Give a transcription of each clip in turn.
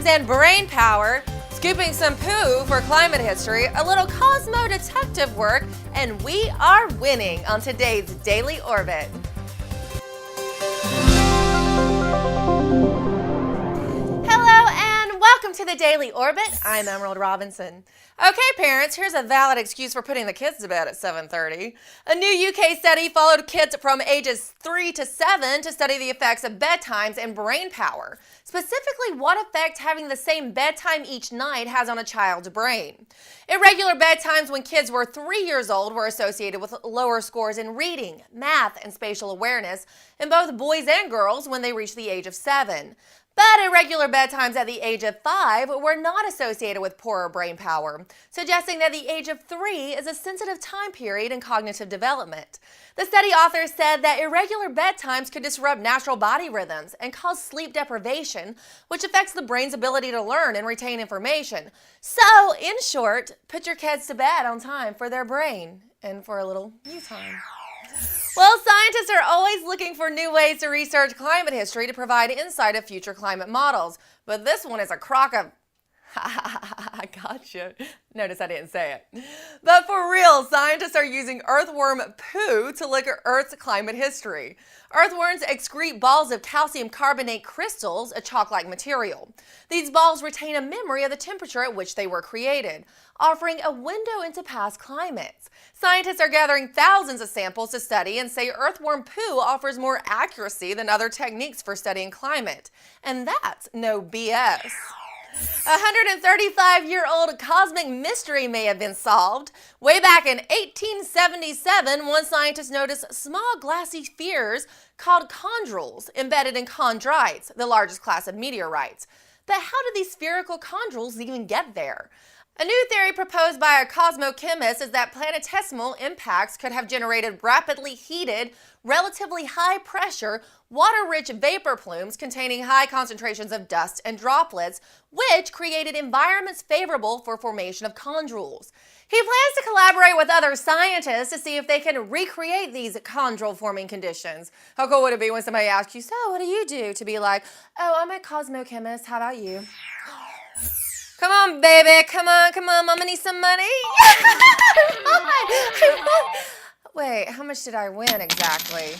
and Brainpower, scooping some poo for climate history, a little Cosmo detective work, and we are winning on today's Daily Orbit. Hello and welcome to the Daily Orbit. I'm Emerald Robinson. Okay, parents, here's a valid excuse for putting the kids to bed at 7:30. A new UK study followed kids from ages 3 to 7 to study the effects of bedtimes and brain power. Specifically, what effect having the same bedtime each night has on a child's brain. Irregular bedtimes when kids were 3 years old were associated with lower scores in reading, math, and spatial awareness in both boys and girls when they reached the age of 7. But irregular bedtimes at the age of 5 were not associated with poorer brain power, suggesting that the age of 3 is a sensitive time period in cognitive development. The study authors said that irregular bedtimes could disrupt natural body rhythms and cause sleep deprivation, which affects the brain's ability to learn and retain information. So, in short, put your kids to bed on time for their brain and for a little you time. Well, scientists are always looking for new ways to research climate history to provide insight of future climate models. But this one is a crock of... I gotcha. Notice I didn't say it. But for real, scientists are using earthworm poo to look at Earth's climate history. Earthworms excrete balls of calcium carbonate crystals, a chalk-like material. These balls retain a memory of the temperature at which they were created, offering a window into past climates. Scientists are gathering thousands of samples to study and say earthworm poo offers more accuracy than other techniques for studying climate. And that's no BS. A 135-year-old cosmic mystery may have been solved. Way back in 1877, one scientist noticed small glassy spheres called chondrules embedded in chondrites, the largest class of meteorites. But how did these spherical chondrules even get there? A new theory proposed by a cosmochemist is that planetesimal impacts could have generated rapidly heated, relatively high-pressure, water-rich vapor plumes containing high concentrations of dust and droplets, which created environments favorable for formation of chondrules. He plans to collaborate with other scientists to see if they can recreate these chondrule-forming conditions. How cool would it be when somebody asks you, "So, what do you do?" to be like, "Oh, I'm a cosmochemist. How about you?" Come on, baby. Come on. Mama needs some money. I won. Wait, how much did I win exactly?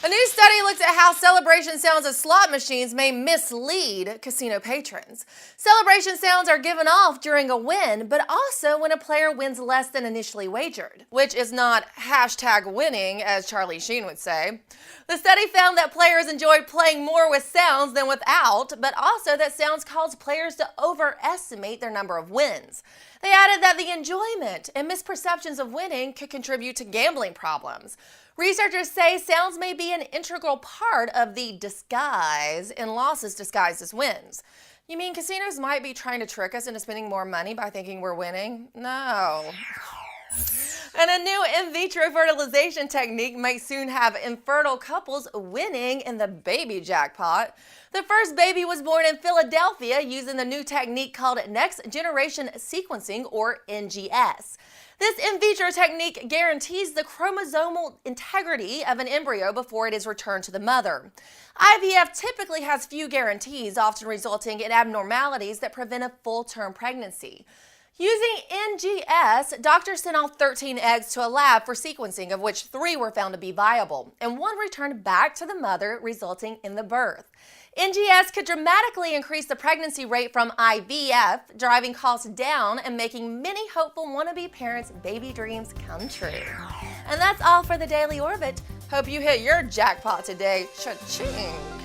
A new study looked at how celebration sounds of slot machines may mislead casino patrons. Celebration sounds are given off during a win, but also when a player wins less than initially wagered, which is not #winning, as Charlie Sheen would say. The study found that players enjoyed playing more with sounds than without, but also that sounds caused players to overestimate their number of wins. They added that the enjoyment and misperceptions of winning could contribute to gambling problems. Researchers say sounds may be an integral part of the disguise in losses disguised as wins. You mean casinos might be trying to trick us into spending more money by thinking we're winning? No. And a new in vitro fertilization technique might soon have infertile couples winning in the baby jackpot. The first baby was born in Philadelphia using the new technique called next generation sequencing, or NGS. This in vitro technique guarantees the chromosomal integrity of an embryo before it is returned to the mother. IVF typically has few guarantees, often resulting in abnormalities that prevent a full-term pregnancy. Using NGS, doctors sent off 13 eggs to a lab for sequencing, of which 3 were found to be viable, and 1 returned back to the mother, resulting in the birth. NGS could dramatically increase the pregnancy rate from IVF, driving costs down and making many hopeful wannabe parents' baby dreams come true. And that's all for the Daily Orbit. Hope you hit your jackpot today. Cha-ching!